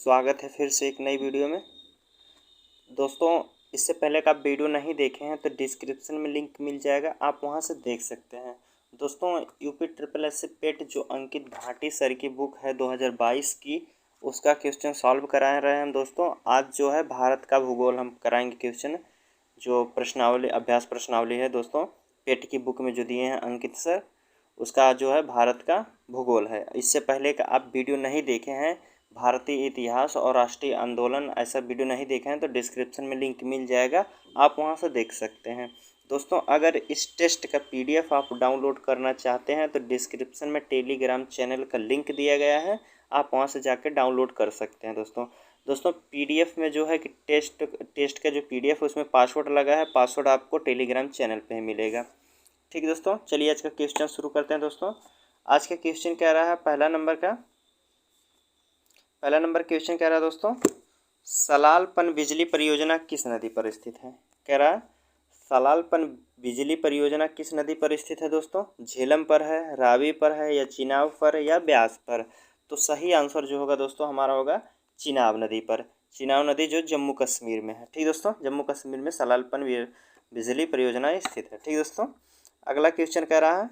स्वागत है फिर से एक नई वीडियो में। दोस्तों, इससे पहले का आप वीडियो नहीं देखे हैं तो डिस्क्रिप्शन में लिंक मिल जाएगा, आप वहां से देख सकते हैं। दोस्तों, यूपी ट्रिपल एस पेट जो अंकित भाटी सर की बुक है 2022 की, उसका क्वेश्चन सॉल्व करा रहे हैं हम। दोस्तों, आज जो है भारत का भूगोल हम कराएंगे क्वेश्चन, जो प्रश्नावली अभ्यास प्रश्नावली है दोस्तों, पेट की बुक में जो दिए हैं अंकित सर, उसका जो है भारत का भूगोल है। इससे पहले का आप वीडियो नहीं देखे हैं, भारतीय इतिहास और राष्ट्रीय आंदोलन, ऐसा वीडियो नहीं देखे हैं तो डिस्क्रिप्शन में लिंक मिल जाएगा, आप वहां से देख सकते हैं। दोस्तों, अगर इस टेस्ट का पीडीएफ आप डाउनलोड करना चाहते हैं तो डिस्क्रिप्शन में टेलीग्राम चैनल का लिंक दिया गया है, आप वहां से जाकर डाउनलोड कर सकते हैं। दोस्तों पीडीएफ में जो है कि टेस्ट का जो पीडीएफ है उसमें पासवर्ड लगा है, पासवर्ड आपको टेलीग्राम चैनल पे ही मिलेगा। ठीक है दोस्तों, चलिए आज का क्वेश्चन शुरू करते हैं। दोस्तों, आज का क्वेश्चन कह रहा है पहला नंबर क्वेश्चन कह रहा है दोस्तों, सलालपन बिजली परियोजना किस नदी पर स्थित है। कह रहा है सलालपन बिजली परियोजना किस नदी पर स्थित है। दोस्तों, झेलम पर है, रावी पर है, या चिनाब पर, या ब्यास पर। तो सही आंसर जो होगा दोस्तों हमारा होगा चिनाब नदी पर। चिनाब नदी जो जम्मू कश्मीर में है। ठीक दोस्तों, जम्मू कश्मीर में सलालपन बिजली परियोजना स्थित है। ठीक दोस्तों, अगला क्वेश्चन कह रहा है,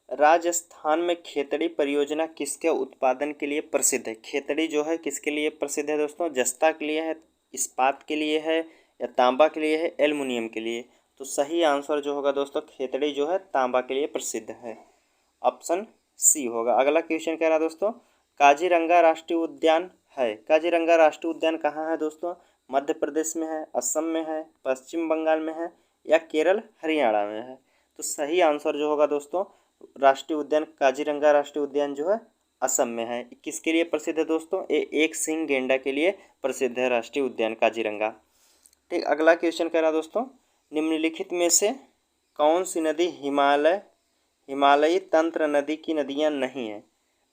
राजस्थान में खेतड़ी परियोजना किसके उत्पादन के लिए प्रसिद्ध है। खेतड़ी जो है किसके लिए प्रसिद्ध है दोस्तों, जस्ता के लिए है, इस्पात के लिए है, या तांबा के लिए है, एल्युमिनियम के लिए। तो सही आंसर जो होगा दोस्तों, खेतड़ी जो है तांबा के लिए प्रसिद्ध है, ऑप्शन सी होगा। अगला क्वेश्चन कह रहा है दोस्तों, काजीरंगा राष्ट्रीय उद्यान है। काजीरंगा राष्ट्रीय उद्यान कहाँ है दोस्तों, मध्य प्रदेश में है, असम में है, पश्चिम बंगाल में है, या केरल हरियाणा में है। तो सही आंसर जो होगा दोस्तों, राष्ट्रीय उद्यान काजीरंगा राष्ट्रीय उद्यान जो है असम में है। किसके लिए प्रसिद्ध है दोस्तों, ये एक सिंह गेंडा के लिए प्रसिद्ध है राष्ट्रीय उद्यान काजीरंगा। ठीक, अगला क्वेश्चन कह रहा दोस्तों, निम्नलिखित में से कौन सी नदी हिमालयी तंत्र नदी की नदियां नहीं है।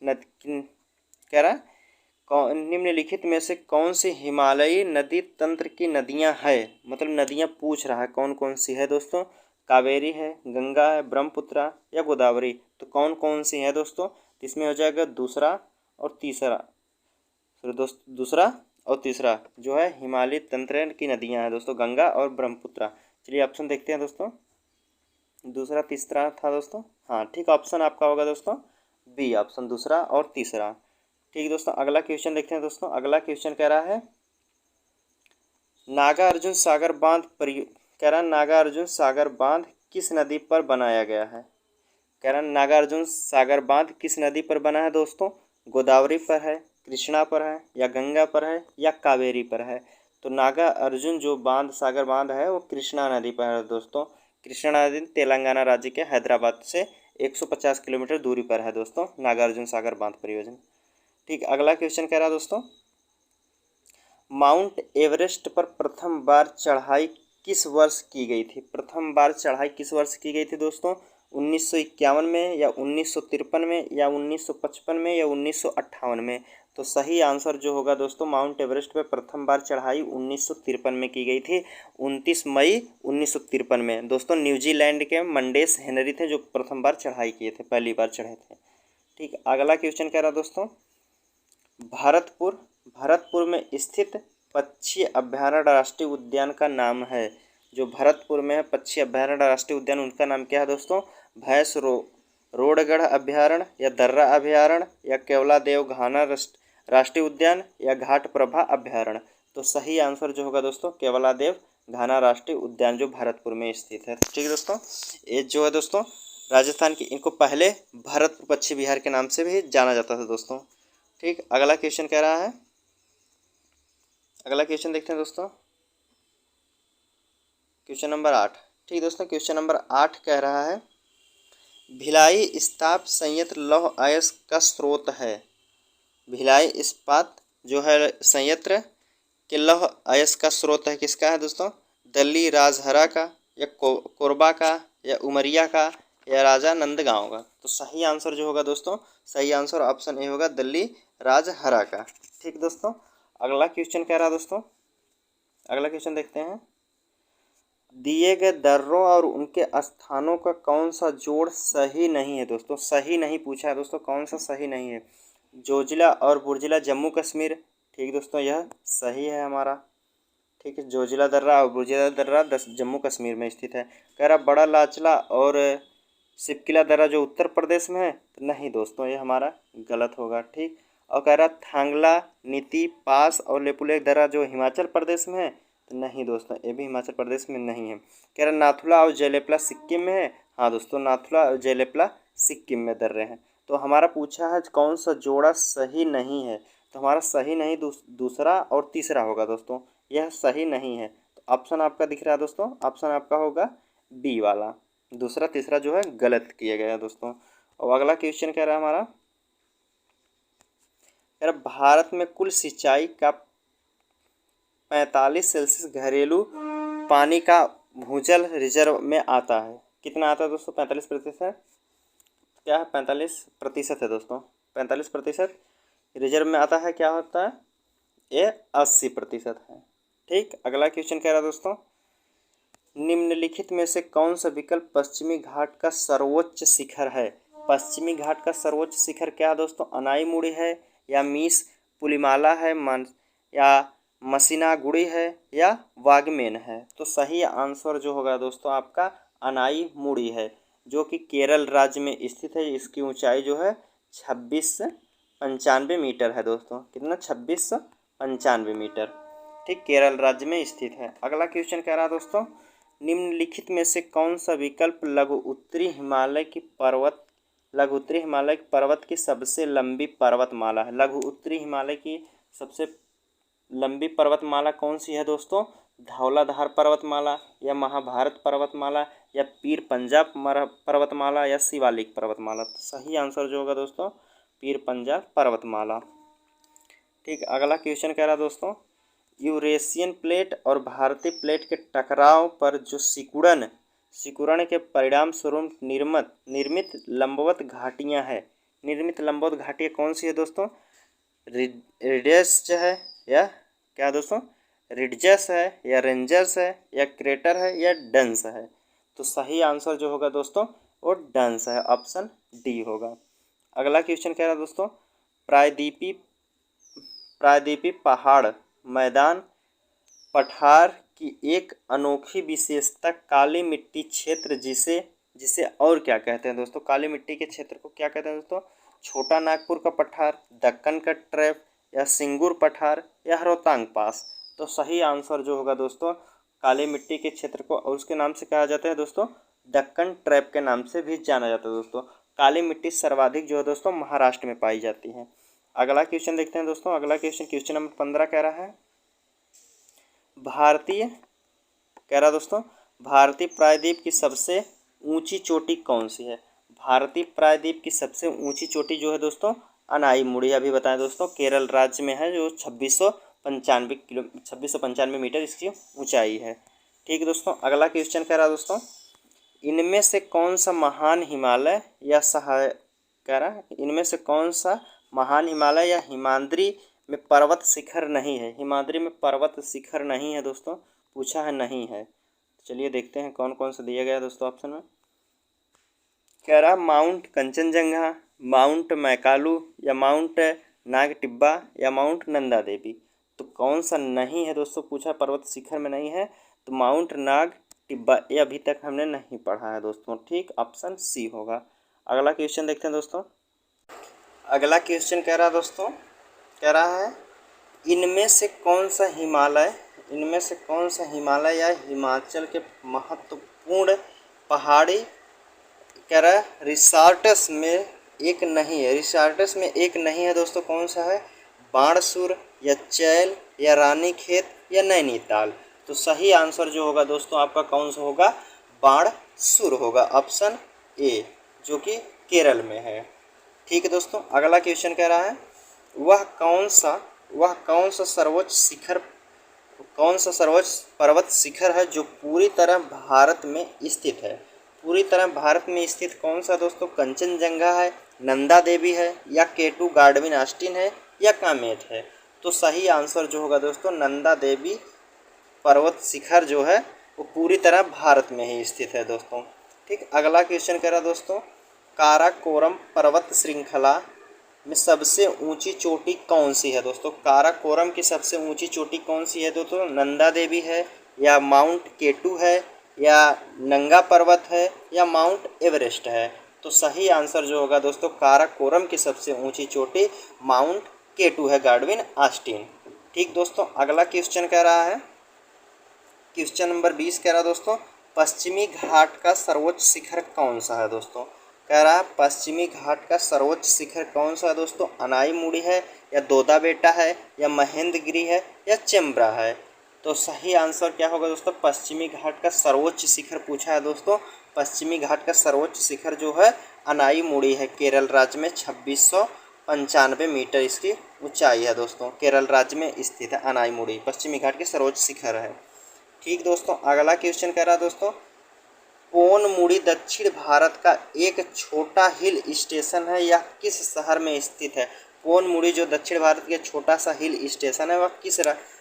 कह रहा निम्नलिखित में से कौन सी हिमालयी नदी तंत्र की नदियां है, मतलब नदियां पूछ रहा है कौन कौन सी है दोस्तों। कावेरी है, गंगा है, ब्रह्मपुत्रा, या गोदावरी। तो कौन कौन सी है दोस्तों, इसमें हो जाएगा दूसरा और तीसरा जो है हिमालय तंत्र की नदियां हैं दोस्तों, गंगा और ब्रह्मपुत्रा। चलिए ऑप्शन देखते हैं दोस्तों, दूसरा तीसरा था दोस्तों। हाँ ठीक, ऑप्शन आपका होगा दोस्तों बी, ऑप्शन दूसरा और तीसरा। ठीक दोस्तों, अगला क्वेश्चन देखते हैं दोस्तों। अगला क्वेश्चन कह रहा है, नागार्जुन सागर बांध किस नदी पर बनाया गया है। कह रहा नागार्जुन सागर बांध किस नदी पर बना है दोस्तों, गोदावरी पर है, कृष्णा पर है, या गंगा पर है, या कावेरी पर है। तो नागार्जुन जो सागर बांध है वो कृष्णा नदी पर है दोस्तों। कृष्णा नदी तेलंगाना राज्य के हैदराबाद से 150 किलोमीटर दूरी पर है दोस्तों, नागार्जुन सागर बांध परियोजना। ठीक, अगला क्वेश्चन कह रहा है दोस्तों, माउंट एवरेस्ट पर प्रथम बार चढ़ाई किस वर्ष की गई थी। प्रथम बार चढ़ाई किस वर्ष की गई थी दोस्तों, 1951 में, या 1953 में, या 1955 में, या 1958 में। तो सही आंसर जो होगा दोस्तों, माउंट एवरेस्ट पर प्रथम बार चढ़ाई 1953 में की गई थी, 29 मई 1953 में। दोस्तों, न्यूजीलैंड के मंडेस हेनरी थे जो प्रथम बार चढ़ाई किए थे, पहली बार चढ़े थे। ठीक, अगला क्वेश्चन कह रहा दोस्तों, भरतपुर में स्थित पक्षी अभयारण्य राष्ट्रीय उद्यान का नाम है। जो भरतपुर में है पक्षी अभयारण्य राष्ट्रीय उद्यान, उनका नाम क्या है दोस्तों, भैंस रोडगढ़ अभयारण्य, या दर्रा अभयारण्य, या केवलादेव घाना राष्ट्रीय उद्यान, या घाट प्रभा अभयारण्य। तो सही आंसर जो होगा दोस्तों, केवलादेव घाना राष्ट्रीय उद्यान जो भरतपुर में स्थित है। ठीक है दोस्तों, ये जो है दोस्तों राजस्थान की, इनको पहले भरतपुर पक्षी विहार के नाम से भी जाना जाता था दोस्तों। ठीक, अगला क्वेश्चन कह रहा है, अगला क्वेश्चन देखते हैं दोस्तों, क्वेश्चन नंबर 8। ठीक दोस्तों, क्वेश्चन नंबर 8 कह रहा है, भिलाई इस्पात संयंत्र लौह अयस्क का स्रोत है। भिलाई इस्पात जो है संयंत्र के लौह अयस्क का स्रोत है, किसका है दोस्तों, दिल्ली राजहरा का, या कोरबा का, या उमरिया का, या राजा नंदगांव का। तो सही आंसर जो होगा दोस्तों, सही आंसर ऑप्शन ए होगा, दिल्ली राजहरा का। ठीक दोस्तों, अगला क्वेश्चन कह रहा है दोस्तों, अगला क्वेश्चन देखते हैं, दिए गए दर्रों और उनके स्थानों का कौन सा जोड़ सही नहीं है दोस्तों। सही नहीं पूछा है दोस्तों, कौन सा सही नहीं है। जोजिला और बुर्जिला जम्मू कश्मीर। ठीक दोस्तों, यह सही है हमारा। ठीक है, जोजिला दर्रा और बुर्जिला दर्रा जम्मू कश्मीर में स्थित है। कह रहा बड़ा लाचला और सिपकिला दर्रा जो उत्तर प्रदेश में है, तो नहीं दोस्तों, ये हमारा गलत होगा। ठीक, और कह रहा थांगला, नीति, पास और लेपुलेख दर्रा जो हिमाचल प्रदेश में है, तो नहीं दोस्तों, ये भी हिमाचल प्रदेश में नहीं है। कह रहा नाथुला और जेलेपला सिक्किम में है। हाँ दोस्तों, नाथुला और जेलेपला सिक्किम में दर्रे हैं। तो हमारा पूछा है कौन सा जोड़ा सही नहीं है, तो हमारा सही नहीं दूसरा और तीसरा होगा दोस्तों, यह सही नहीं है। तो ऑप्शन आपका दिख रहा है दोस्तों, ऑप्शन आपका होगा बी वाला। दूसरा तीसरा जो है गलत किया गया है दोस्तों। और अगला क्वेश्चन कह रहा है हमारा, कह रहा भारत में कुल सिंचाई का 45 सेल्सियस घरेलू पानी का भूजल रिजर्व में आता है। कितना आता है दोस्तों? 45%। क्या है? 45% है दोस्तों, 45% रिजर्व में आता है। क्या होता है? ये 80% है। ठीक, अगला क्वेश्चन कह रहा है दोस्तों, निम्नलिखित में से कौन सा विकल्प पश्चिमी घाट का सर्वोच्च शिखर है? पश्चिमी घाट का सर्वोच्च शिखर क्या है दोस्तों? अनाईमुड़ी है, या मीस पुलिमाला है, या मसीनागुड़ी है, या वागमेन है? तो सही आंसर जो होगा दोस्तों आपका अनाईमुड़ी है, जो कि केरल राज्य में स्थित है। इसकी ऊंचाई जो है 2695 मीटर है दोस्तों। कितना? 2695 मीटर। ठीक, केरल राज्य में स्थित है। अगला क्वेश्चन कह रहा है दोस्तों, निम्नलिखित में से कौन सा विकल्प लघु उत्तरी हिमालय की पर्वत की सबसे लंबी पर्वतमाला है? लघु उत्तरी हिमालय की सबसे लंबी पर्वतमाला कौन सी है दोस्तों? धौलाधार पर्वतमाला, या महाभारत पर्वतमाला, या पीर पंजाब पर्वतमाला, या शिवालिक पर्वतमाला? तो सही आंसर जो होगा दोस्तों पीर पंजाब पर्वतमाला। ठीक, अगला क्वेश्चन कह रहा दोस्तों, यूरेशियन प्लेट और भारतीय प्लेट के टकराव पर जो सिकुड़न के परिणाम स्वरूप निर्मित लंबवत घाटियां हैं, निर्मित लंबवत घाटियां कौन सी है दोस्तों? रिड्ज है, या क्या दोस्तों? रिड्जस है, या रेंजर्स है, या क्रेटर है, या डंस है? तो सही आंसर जो होगा दोस्तों वो डंस है, ऑप्शन डी होगा। अगला क्वेश्चन कह रहा है दोस्तों, प्रायद्वीपी पहाड़ मैदान पठार की एक अनोखी विशेषता काली मिट्टी क्षेत्र जिसे और क्या कहते हैं दोस्तों? काली मिट्टी के क्षेत्र को क्या कहते हैं दोस्तों? छोटा नागपुर का पठार, दक्कन का ट्रैप, या सिंगूर पठार, या रोहतांग पास? तो सही आंसर जो होगा दोस्तों काली मिट्टी के क्षेत्र को और उसके नाम से कहा जाता है दोस्तों दक्कन ट्रैप के नाम से भी जाना जाता है दोस्तों। काली मिट्टी सर्वाधिक जो है दोस्तों महाराष्ट्र में पाई जाती है। अगला क्वेश्चन देखते हैं दोस्तों। अगला क्वेश्चन नंबर 15 कह रहा है, भारतीय प्रायद्वीप की सबसे ऊंची चोटी कौन सी है? भारतीय प्रायद्वीप की सबसे ऊंची चोटी जो है दोस्तों अनाईमुड़ी, अभी बताएं दोस्तों, केरल राज्य में है, जो 2695 मीटर इसकी ऊंचाई है। ठीक है दोस्तों, अगला क्वेश्चन कह रहा है दोस्तों, इनमें से कौन सा महान हिमालय या हिमाद्री में पर्वत शिखर नहीं है? हिमाद्री में पर्वत शिखर नहीं है दोस्तों, पूछा है नहीं है। चलिए देखते हैं कौन कौन सा दिया गया है दोस्तों ऑप्शन में। कह रहा माउंट कंचनजंगा, माउंट मैकालू, या माउंट नागटिब्बा, या माउंट नंदा देवी? तो कौन सा नहीं है दोस्तों, पूछा पर्वत शिखर में नहीं है, तो माउंट नागटिब्बा ये अभी तक हमने नहीं पढ़ा है दोस्तों। ठीक, ऑप्शन सी होगा। अगला क्वेश्चन देखते हैं दोस्तों। अगला क्वेश्चन कह रहा है इनमें से कौन सा हिमालय या हिमाचल के महत्वपूर्ण पहाड़ी कह रहा है रिसॉर्ट्स में एक नहीं है दोस्तों, कौन सा है? बाणसूर, या चैल, या रानीखेत, या नैनीताल? तो सही आंसर जो होगा दोस्तों आपका कौन सा होगा? बाणसूर होगा, ऑप्शन ए, जो कि केरल में है। ठीक है दोस्तों, अगला क्वेश्चन कह रहा है वह कौन सा सर्वोच्च पर्वत शिखर है जो पूरी तरह भारत में स्थित है? पूरी तरह भारत में स्थित कौन सा दोस्तों? कंचनजंगा है, नंदा देवी है, या केटू गार्डविन ऑस्टिन है, या कामेट है? तो सही आंसर जो होगा दोस्तों नंदा देवी पर्वत शिखर जो है वो पूरी तरह भारत में ही स्थित है दोस्तों। ठीक, अगला क्वेश्चन कह रहा दोस्तों, काराकोरम पर्वत श्रृंखला में सबसे ऊंची चोटी कौन सी है दोस्तों? काराकोरम की सबसे ऊंची चोटी कौन सी है दोस्तों? नंदा देवी है, या माउंट केटू है, या नंगा पर्वत है, या माउंट एवरेस्ट है? तो सही आंसर जो होगा दोस्तों, काराकोरम की सबसे ऊंची चोटी माउंट केटू है, गाडविन ऑस्टिन। ठीक दोस्तों, अगला क्वेश्चन कह रहा है, क्वेश्चन नंबर 20 कह रहा है दोस्तों, पश्चिमी घाट का सर्वोच्च शिखर कौन सा है दोस्तों? कह रहा है पश्चिमी घाट का सर्वोच्च शिखर कौन सा है दोस्तों? अनाईमुड़ी है, या दोदा बेटा है, या महेंद्रगिरी है, या चेम्ब्रा है? तो सही आंसर क्या होगा दोस्तों? पश्चिमी घाट का सर्वोच्च शिखर पूछा है दोस्तों। पश्चिमी घाट का सर्वोच्च शिखर जो है अनाईमुड़ी है, केरल राज्य में 2695 मीटर इसकी ऊंचाई है दोस्तों। केरल राज्य में स्थित है अनाईमुड़ी, पश्चिमी घाट के सर्वोच्च शिखर है। ठीक दोस्तों, अगला क्वेश्चन कह रहा है दोस्तों, पोनमुड़ी दक्षिण भारत का एक छोटा हिल स्टेशन है, यह किस शहर में स्थित है? पोनमुड़ी जो दक्षिण भारत का छोटा सा हिल स्टेशन है, वह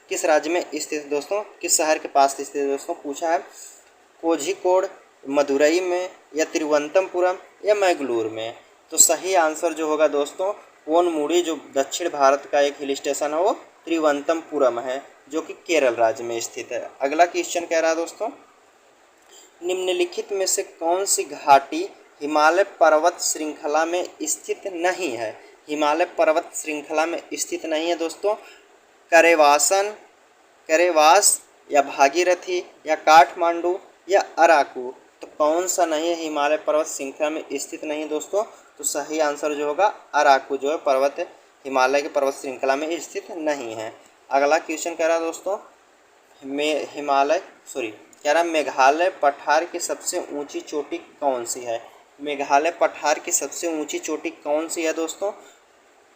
किस राज्य में स्थित है दोस्तों? किस शहर के पास स्थित है दोस्तों? पूछा है। कोझिकोड, मदुरई में, या तिरुवनंतपुरम, या मैंगलोर में? तो सही आंसर जो होगा दोस्तों, पोनमुड़ी जो दक्षिण भारत का एक हिल स्टेशन है वो तिरुवनंतपुरम है, जो कि केरल राज्य में स्थित है। अगला क्वेश्चन कह रहा है दोस्तों, निम्नलिखित में से कौन सी घाटी हिमालय पर्वत श्रृंखला में स्थित नहीं है? हिमालय पर्वत श्रृंखला में स्थित नहीं है दोस्तों। करेवास, या भागीरथी, या काठमांडू, या अराकू? तो कौन सा नहीं है हिमालय पर्वत श्रृंखला में स्थित नहीं दोस्तों? तो सही आंसर जो होगा अराकू जो है पर्वत हिमालय के पर्वत श्रृंखला में स्थित नहीं है। अगला क्वेश्चन कह रहा है दोस्तों, मेघालय पठार की सबसे ऊंची चोटी कौन सी है? मेघालय पठार की सबसे ऊंची चोटी कौन सी है दोस्तों?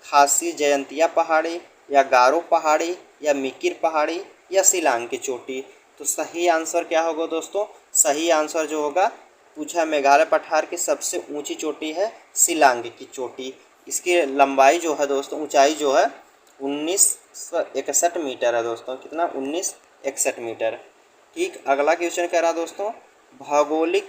खासी जयंतिया पहाड़ी, या गारो पहाड़ी, या मिकिर पहाड़ी, या शिलांग की चोटी? तो सही आंसर क्या होगा दोस्तों? सही आंसर जो होगा, पूछा मेघालय पठार की सबसे ऊंची चोटी है शिलांग की चोटी। इसकी लंबाई जो है दोस्तों, ऊंचाई जो है 1961 मीटर है दोस्तों। कितना? 1961 मीटर। ठीक, अगला क्वेश्चन कह रहा दोस्तों, भौगोलिक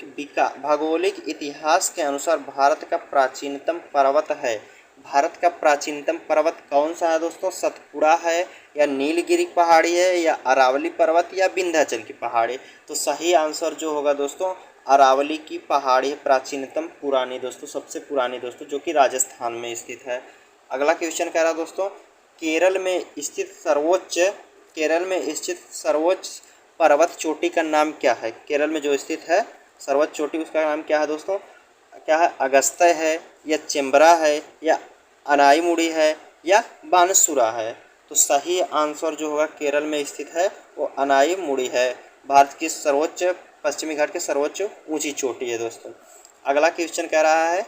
इतिहास के अनुसार भारत का प्राचीनतम पर्वत है। भारत का प्राचीनतम पर्वत कौन सा है दोस्तों? सतपुड़ा है, या नीलगिरी पहाड़ी है, या अरावली पर्वत, या विंध्याचल की पहाड़ी? तो सही आंसर जो होगा दोस्तों, अरावली की पहाड़ी प्राचीनतम पुरानी दोस्तों, सबसे पुरानी दोस्तों, जो कि राजस्थान में स्थित है। अगला क्वेश्चन कह रहा दोस्तों, केरल में स्थित सर्वोच्च पर्वत चोटी का नाम क्या है? केरल में जो स्थित है सर्वोच्च चोटी, उसका नाम क्या है दोस्तों? क्या है? अगस्त्य है, या चेम्बरा है, या अनाईमुड़ी है, या बानसूरा है? तो सही आंसर जो होगा केरल में स्थित है वो अनाईमुड़ी है। भारत की सर्वोच्च, पश्चिमी घाट की सर्वोच्च ऊंची चोटी है दोस्तों। अगला क्वेश्चन कह रहा है,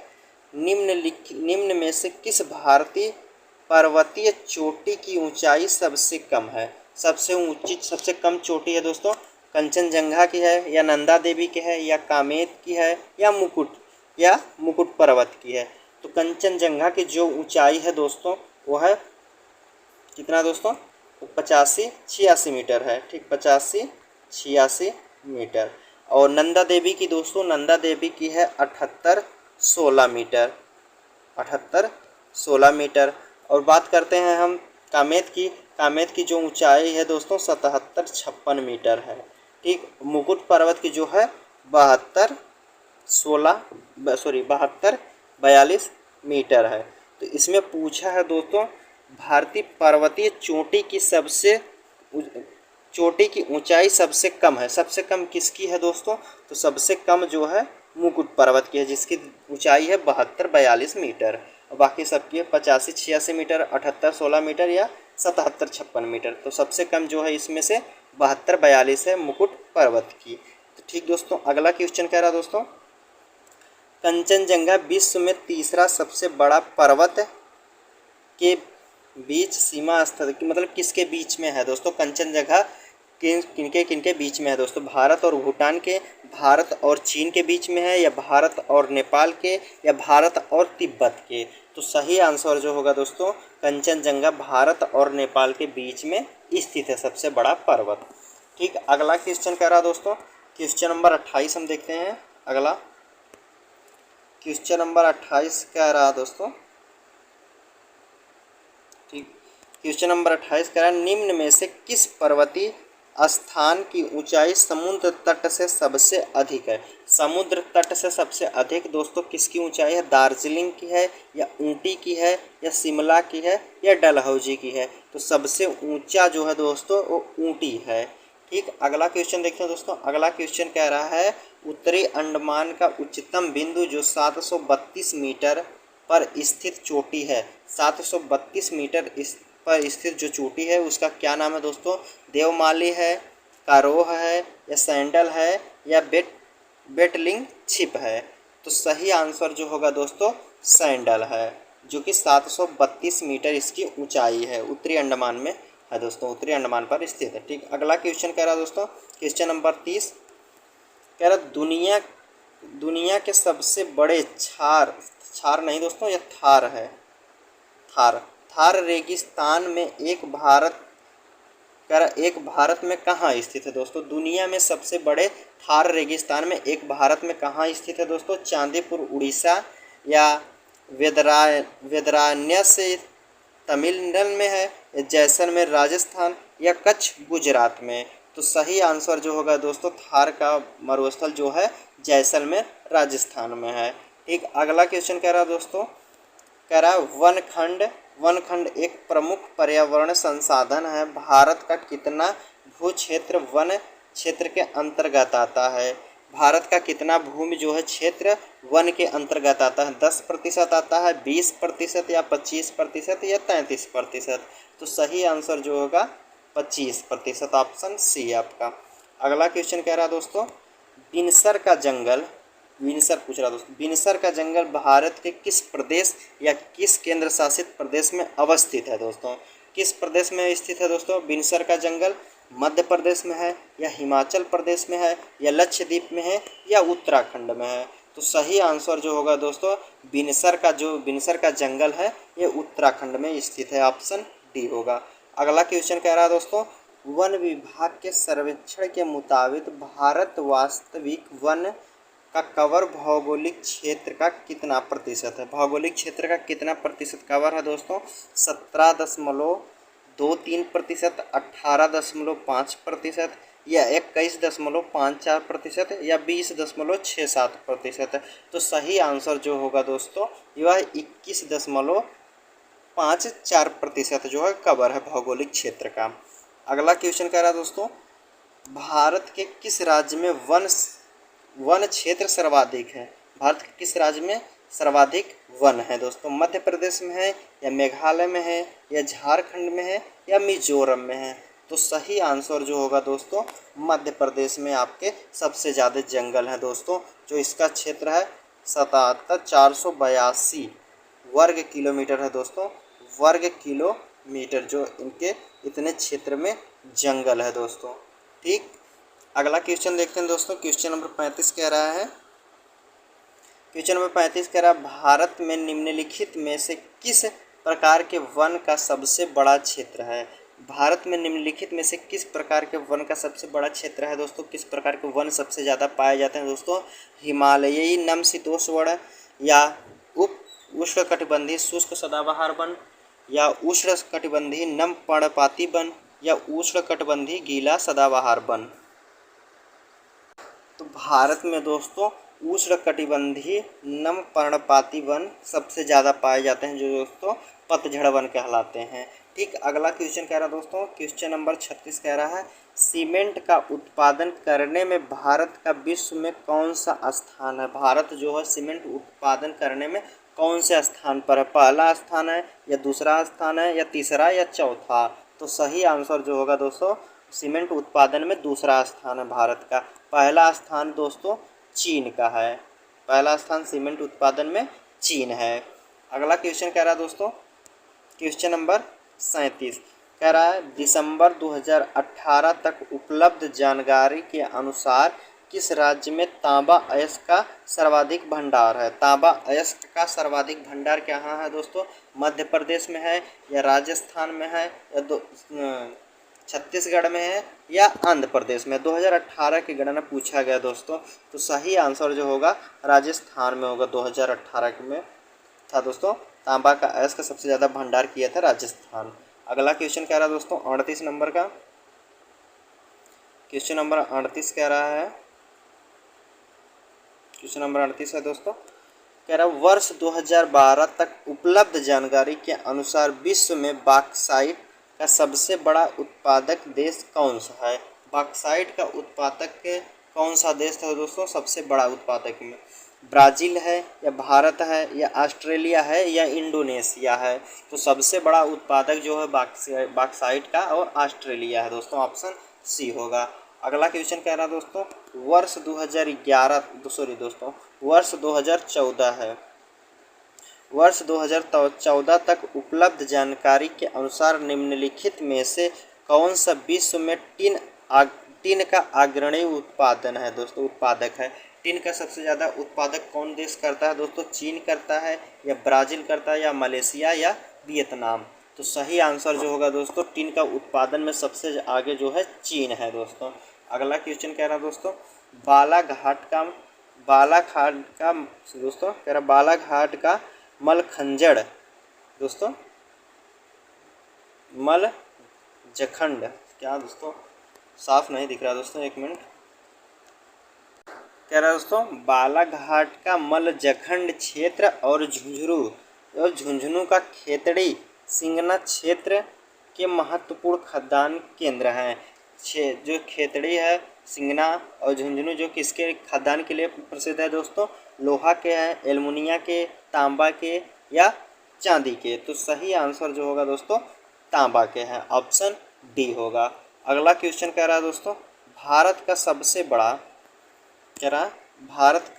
निम्न में से किस भारतीय पर्वतीय चोटी की ऊंचाई सबसे कम है? सबसे कम चोटी है दोस्तों, कंचनजंगा की है, या नंदा देवी की है, या कामेत की है, या मुकुट पर्वत की है? तो कंचनजंगा की जो ऊंचाई है दोस्तों वो है कितना दोस्तों? 85-86 मीटर है। ठीक, 85-86 मीटर। और नंदा देवी की दोस्तों, नंदा देवी की है 78-16 मीटर, 78-16 मीटर। और बात करते हैं हम कामेत की जो ऊंचाई है दोस्तों 77-56 मीटर है। ठीक, मुकुट पर्वत की जो है 72-42 मीटर है। तो इसमें पूछा है दोस्तों, भारतीय पर्वतीय चोटी की ऊंचाई सबसे कम है। सबसे कम किसकी है दोस्तों? तो सबसे कम जो है मुकुट पर्वत की है, जिसकी ऊंचाई है 72-42 मीटर। और बाकी सबकी है 85-86 मीटर, 78-16 मीटर, या 77-56 मीटर। तो सबसे कम जो है इसमें से 72-42 है मुकुट पर्वत की। तो ठीक दोस्तों, अगला क्वेश्चन कह रहा दोस्तों, कंचनजंगा विश्व में तीसरा सबसे बड़ा पर्वत के बीच सीमा स्थित, मतलब किसके बीच में है दोस्तों? कंचनजंगा किनके बीच में है दोस्तों? भारत और भूटान के, भारत और चीन के बीच में है, या भारत और नेपाल के, या भारत और तिब्बत के? तो सही आंसर जो होगा दोस्तों, कंचनजंगा भारत और नेपाल के बीच में स्थित है सबसे बड़ा पर्वत। ठीक, अगला क्वेश्चन कह रहा दोस्तों, क्वेश्चन नंबर 28 हम देखते हैं। अगला क्वेश्चन नंबर 28 कह रहा दोस्तों, ठीक। क्वेश्चन नंबर 28 कह रहा है निम्न में से किस पर्वतीय स्थान की ऊंचाई समुद्र तट से सबसे अधिक है। समुद्र तट से सबसे अधिक दोस्तों किसकी ऊंचाई है, दार्जिलिंग की है या ऊटी की है या शिमला की है या डलहौजी की है। तो सबसे ऊंचा जो है दोस्तों वो ऊटी है। ठीक, अगला क्वेश्चन देखते हैं दोस्तों। अगला क्वेश्चन कह रहा है उत्तरी अंडमान का उच्चतम बिंदु जो 732 मीटर पर स्थित चोटी है, 732 मीटर इस पर स्थित जो चोटी है उसका क्या नाम है दोस्तों। देवमाली है, कारोह है या सैंडल है या बेटलिंग छिप है। तो सही आंसर जो होगा दोस्तों सैंडल है, जो कि 732 मीटर इसकी ऊंचाई है, उत्तरी अंडमान में है दोस्तों, उत्तरी अंडमान पर स्थित है। ठीक, अगला क्वेश्चन कह रहा है दोस्तों, क्वेश्चन नंबर 30 कह रहा दुनिया के सबसे बड़े क्षार नहीं दोस्तों, यह थार है। थार रेगिस्तान में एक भारत में कहाँ स्थित है दोस्तों। दुनिया में सबसे बड़े थार रेगिस्तान में एक भारत में कहाँ स्थित है दोस्तों। चांदीपुर उड़ीसा या वेदरान्यस तमिलनाडु में है या जैसलमेर राजस्थान या कच्छ गुजरात में। तो सही आंसर जो होगा दोस्तों थार का मरुस्थल जो है जैसलमेर राजस्थान में है। ठीक, अगला क्वेश्चन कह रहा है दोस्तों, कह रहा है वनखंड एक प्रमुख पर्यावरण संसाधन है। भारत का कितना भू क्षेत्र वन क्षेत्र के अंतर्गत आता है। भारत का कितना भूमि जो है क्षेत्र वन के अंतर्गत आता है। 10% आता है, 20% या 25% या 33%। तो सही आंसर जो होगा 25%, ऑप्शन सी है आपका। अगला क्वेश्चन कह रहा है दोस्तों बिनसर का जंगल भारत के किस प्रदेश या किस केंद्र शासित प्रदेश में अवस्थित है दोस्तों। किस प्रदेश में स्थित है दोस्तों बिनसर का जंगल। मध्य प्रदेश में है या हिमाचल प्रदेश में है या लक्षद्वीप में है या उत्तराखंड में है। तो सही आंसर जो होगा दोस्तों बिनसर का जंगल है ये उत्तराखंड में स्थित है, ऑप्शन डी होगा। अगला क्वेश्चन कह रहा है दोस्तों वन विभाग के सर्वेक्षण के मुताबिक भारत वास्तविक वन का कवर भौगोलिक क्षेत्र का कितना प्रतिशत है। भौगोलिक क्षेत्र का कितना प्रतिशत कवर है दोस्तों। 17.23%, 18.5% या 21.54% या 20.67%। तो सही आंसर जो होगा दोस्तों यह 21.54% जो है कवर है भौगोलिक क्षेत्र का। अगला क्वेश्चन कह रहा है दोस्तों भारत के किस राज्य में वन क्षेत्र सर्वाधिक है। भारत के किस राज्य में सर्वाधिक वन है दोस्तों। मध्य प्रदेश में है या मेघालय में है या झारखंड में है या मिजोरम में है। तो सही आंसर जो होगा दोस्तों मध्य प्रदेश में आपके सबसे ज़्यादा जंगल हैं दोस्तों, जो इसका क्षेत्र है 77,482 वर्ग किलोमीटर है दोस्तों, वर्ग किलोमीटर जो इनके इतने क्षेत्र में जंगल है दोस्तों। ठीक, अगला क्वेश्चन देखते हैं दोस्तों। क्वेश्चन नंबर 35 कह रहा है भारत में निम्नलिखित में से किस प्रकार के वन का सबसे बड़ा क्षेत्र है। भारत में निम्नलिखित में से किस प्रकार के वन का सबसे बड़ा क्षेत्र है दोस्तों। किस प्रकार के वन सबसे ज़्यादा पाए जाते हैं दोस्तों। हिमालयी समशीतोष्ण या उप उष्णकटिबंधीय शुष्क सदाबहार वन या उष्णकटिबंधीय नम पर्णपाती वन या उष्णकटिबंधीय गीला सदाबहार वन। तो भारत में दोस्तों उष्णकटिबंधीय नम पर्णपाती वन सबसे ज़्यादा पाए जाते हैं, जो दोस्तों पतझड़ वन कहलाते हैं। ठीक, अगला क्वेश्चन कह रहा है दोस्तों, क्वेश्चन नंबर 36 कह रहा है सीमेंट का उत्पादन करने में भारत का विश्व में कौन सा स्थान है। भारत जो है सीमेंट उत्पादन करने में कौन से स्थान पर है। पहला स्थान है या दूसरा स्थान है या तीसरा या चौथा। तो सही आंसर जो होगा दोस्तों सीमेंट उत्पादन में दूसरा स्थान है भारत का। पहला स्थान दोस्तों चीन का है, पहला स्थान सीमेंट उत्पादन में चीन है। अगला क्वेश्चन कह रहा है दोस्तों क्वेश्चन नंबर 37 कह रहा है दिसंबर 2018 तक उपलब्ध जानकारी के अनुसार किस राज्य में तांबा अयस्क का सर्वाधिक भंडार है। तांबा अयस्क का सर्वाधिक भंडार कहाँ है दोस्तों। मध्य प्रदेश में है या राजस्थान में है या छत्तीसगढ़ में है या आंध्र प्रदेश में। 2018 की गणना पूछा गया दोस्तों, तो सही आंसर जो होगा राजस्थान में होगा। 2018 में था दोस्तों तांबा का अयस्क का सबसे ज़्यादा भंडार किया था राजस्थान। अगला क्वेश्चन कह रहा है दोस्तों 38 नंबर का, क्वेश्चन नंबर 38 कह रहा है, क्वेश्चन नंबर 38 है दोस्तों, कह रहा है वर्ष 2012 तक उपलब्ध जानकारी के अनुसार विश्व में बॉक्साइट का सबसे बड़ा उत्पादक देश कौन सा है। बॉक्साइट का उत्पादक कौन सा देश था दोस्तों सबसे बड़ा उत्पादक में? ब्राज़ील है या भारत है या ऑस्ट्रेलिया है या इंडोनेशिया है? तो सबसे बड़ा उत्पादक जो है बॉक्साइट का और ऑस्ट्रेलिया है दोस्तों, ऑप्शन सी होगा। अगला क्वेश्चन कह रहा है दोस्तों वर्ष 2014 है, वर्ष 2014 तक उपलब्ध जानकारी के अनुसार निम्नलिखित में से कौन सा विश्व में टिन का अग्रणी उत्पादन है दोस्तों, उत्पादक है। टिन का सबसे ज़्यादा उत्पादक कौन देश करता है दोस्तों? चीन करता है या ब्राज़ील करता है या मलेशिया या वियतनाम? तो सही आंसर जो होगा दोस्तों टिन का उत्पादन में सबसे आगे जो है चीन है दोस्तों। अगला क्वेश्चन कह रहा है दोस्तों बालाघाट का मलखंजड़ दोस्तों, मलजखंड, क्या दोस्तों साफ नहीं दिख रहा दोस्तों, एक मिनट। कह रहा है दोस्तों बालाघाट का मलजखंड क्षेत्र और झुंझुनू का खेतड़ी सिंगना क्षेत्र के महत्वपूर्ण खदान केंद्र हैं। जो खेतड़ी है, सिंगना और झुंझुनू जो किसके खदान के लिए प्रसिद्ध है दोस्तों? लोहा के हैं, एल्युमिनियम के, तांबा के या चांदी के? तो सही आंसर जो होगा दोस्तों तांबा के हैं, ऑप्शन डी होगा। अगला क्वेश्चन कह रहा है दोस्तों भारत का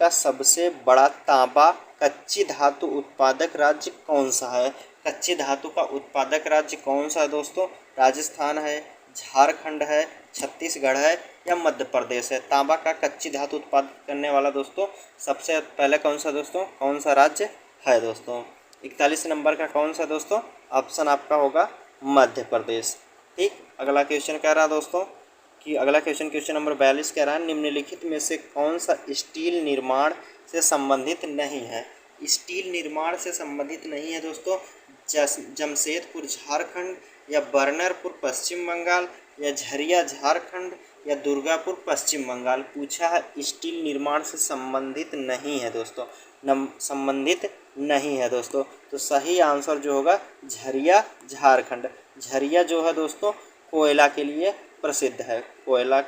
सबसे बड़ा तांबा कच्ची धातु उत्पादक राज्य कौन सा है? कच्ची धातु का उत्पादक राज्य कौन सा है दोस्तों? राजस्थान है, झारखंड है, छत्तीसगढ़ है या मध्य प्रदेश है? तांबा का कच्ची धातु उत्पादन करने वाला दोस्तों सबसे पहले कौन सा राज्य है दोस्तों? 41 नंबर का कौन सा दोस्तों? ऑप्शन आपका होगा मध्य प्रदेश। ठीक, अगला क्वेश्चन कह रहा है दोस्तों कि अगला क्वेश्चन नंबर 42 कह रहा है निम्नलिखित में से कौन सा स्टील निर्माण से संबंधित नहीं है? स्टील निर्माण से संबंधित नहीं है दोस्तों जमशेदपुर झारखंड या बर्नरपुर पश्चिम बंगाल या झरिया झारखंड या दुर्गापुर पश्चिम बंगाल? पूछा है स्टील निर्माण से संबंधित नहीं है दोस्तों, संबंधित नहीं है दोस्तों। तो सही आंसर जो होगा झरिया झारखंड। झरिया जो है दोस्तों कोयला के लिए प्रसिद्ध है, कोयला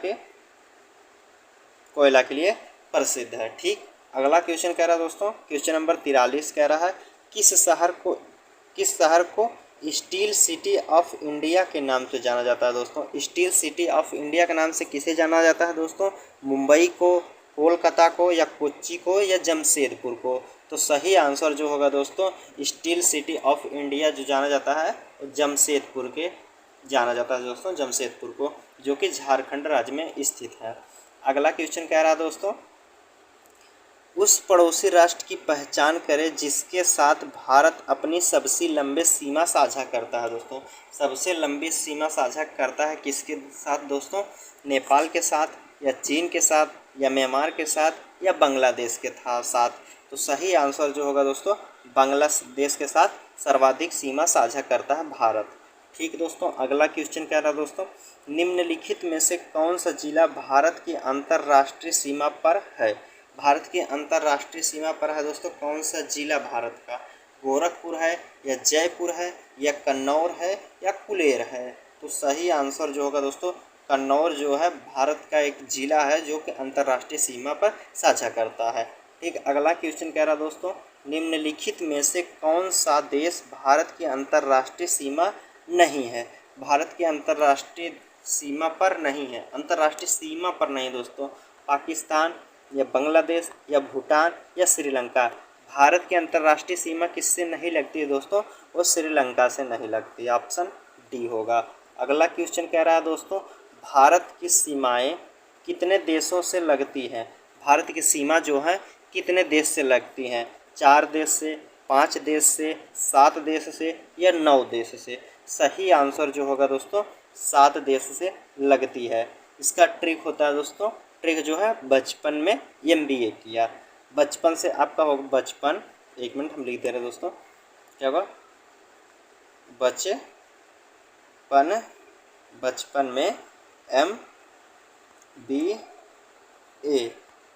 के लिए प्रसिद्ध है। ठीक, अगला क्वेश्चन कह रहा है दोस्तों क्वेश्चन नंबर 43 कह रहा है किस शहर को स्टील सिटी ऑफ इंडिया के नाम से जाना जाता है दोस्तों? स्टील सिटी ऑफ इंडिया के नाम से किसे जाना जाता है दोस्तों? मुंबई को, कोलकाता को या कोच्चि को या जमशेदपुर को? तो सही आंसर जो होगा दोस्तों स्टील सिटी ऑफ इंडिया जो जाना जाता है जमशेदपुर के जाना जाता है दोस्तों, जमशेदपुर को, जो कि झारखंड राज्य में स्थित है। अगला क्वेश्चन कह रहा है दोस्तों उस पड़ोसी राष्ट्र की पहचान करें जिसके साथ भारत अपनी सबसे लंबी सीमा साझा करता है दोस्तों। सबसे लंबी सीमा साझा करता है किसके साथ दोस्तों? नेपाल के साथ या चीन के साथ या म्यांमार के साथ या बांग्लादेश के साथ? तो सही आंसर जो होगा दोस्तों बांग्लादेश के साथ सर्वाधिक सीमा साझा करता है भारत। ठीक दोस्तों, अगला क्वेश्चन कह रहा है दोस्तों निम्नलिखित में से कौन सा जिला भारत की अंतर्राष्ट्रीय सीमा पर है? भारत की अंतर्राष्ट्रीय सीमा पर है दोस्तों कौन सा जिला भारत का? गोरखपुर है या जयपुर है या कन्नौर है या कुलेर है? तो सही आंसर जो होगा दोस्तों कन्नौर जो है भारत का एक जिला है जो कि अंतर्राष्ट्रीय सीमा पर साझा करता है। ठीक, अगला क्वेश्चन कह रहा है दोस्तों निम्नलिखित में से कौन सा देश भारत की अंतर्राष्ट्रीय सीमा नहीं है? भारत की अंतर्राष्ट्रीय सीमा पर नहीं है, अंतर्राष्ट्रीय सीमा पर नहीं दोस्तों। पाकिस्तान या बांग्लादेश या भूटान या श्रीलंका? भारत की अंतर्राष्ट्रीय सीमा किससे नहीं लगती है दोस्तों? वो श्रीलंका से नहीं लगती, ऑप्शन डी होगा। अगला क्वेश्चन कह रहा है दोस्तों भारत की सीमाएं कितने देशों से लगती हैं? भारत की सीमा जो है कितने देश से लगती हैं? 4 देश से, 5 देश से, 7 देश से या 9 देश से? सही आंसर जो होगा दोस्तों 7 देश से लगती है। इसका ट्रिक होता है दोस्तों, ट्रिक जो है बचपन में MBA किया, बचपन से आपका होगा बचपन, एक मिनट हम लिख दे रहे हैं दोस्तों, क्या होगा, बचपन में MBA।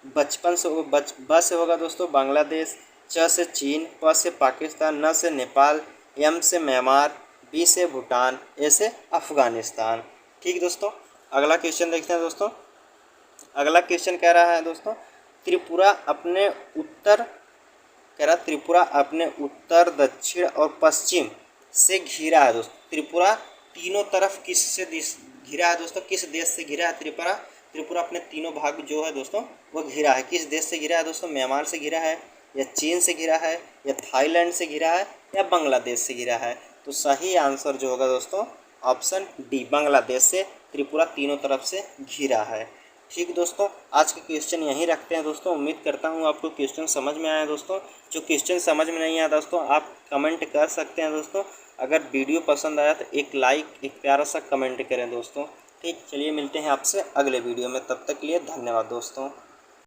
बचपन से ब से होगा दोस्तों बांग्लादेश, च से चीन, प से पाकिस्तान, न से नेपाल, M से म्यांमार, B से भूटान, A से अफ़गानिस्तान। ठीक दोस्तों, अगला क्वेश्चन देखते हैं दोस्तों। अगला क्वेश्चन कह रहा है दोस्तों, त्रिपुरा अपने उत्तर कह रहा त्रिपुरा अपने उत्तर, दक्षिण और पश्चिम से घिरा है दोस्तों। त्रिपुरा तीनों तरफ किससे घिरा है दोस्तों, किस देश से घिरा है त्रिपुरा? त्रिपुरा अपने तीनों भाग जो है दोस्तों वो घिरा है। किस देश से घिरा है दोस्तों? म्यांमार से घिरा है, या चीन से घिरा है, या थाईलैंड से घिरा है, या बांग्लादेश से घिरा है। तो सही आंसर जो होगा दोस्तों ऑप्शन डी, बांग्लादेश से त्रिपुरा तीनों तरफ से घिरा है। ठीक दोस्तों, आज के क्वेश्चन यहीं रखते हैं दोस्तों। उम्मीद करता हूँ आपको क्वेश्चन समझ में आया दोस्तों। जो क्वेश्चन समझ में नहीं आया दोस्तों आप कमेंट कर सकते हैं दोस्तों। अगर वीडियो पसंद आया तो एक लाइक, एक प्यारा सा कमेंट करें दोस्तों। ठीक, चलिए मिलते हैं आपसे अगले वीडियो में, तब तक के लिए धन्यवाद दोस्तों।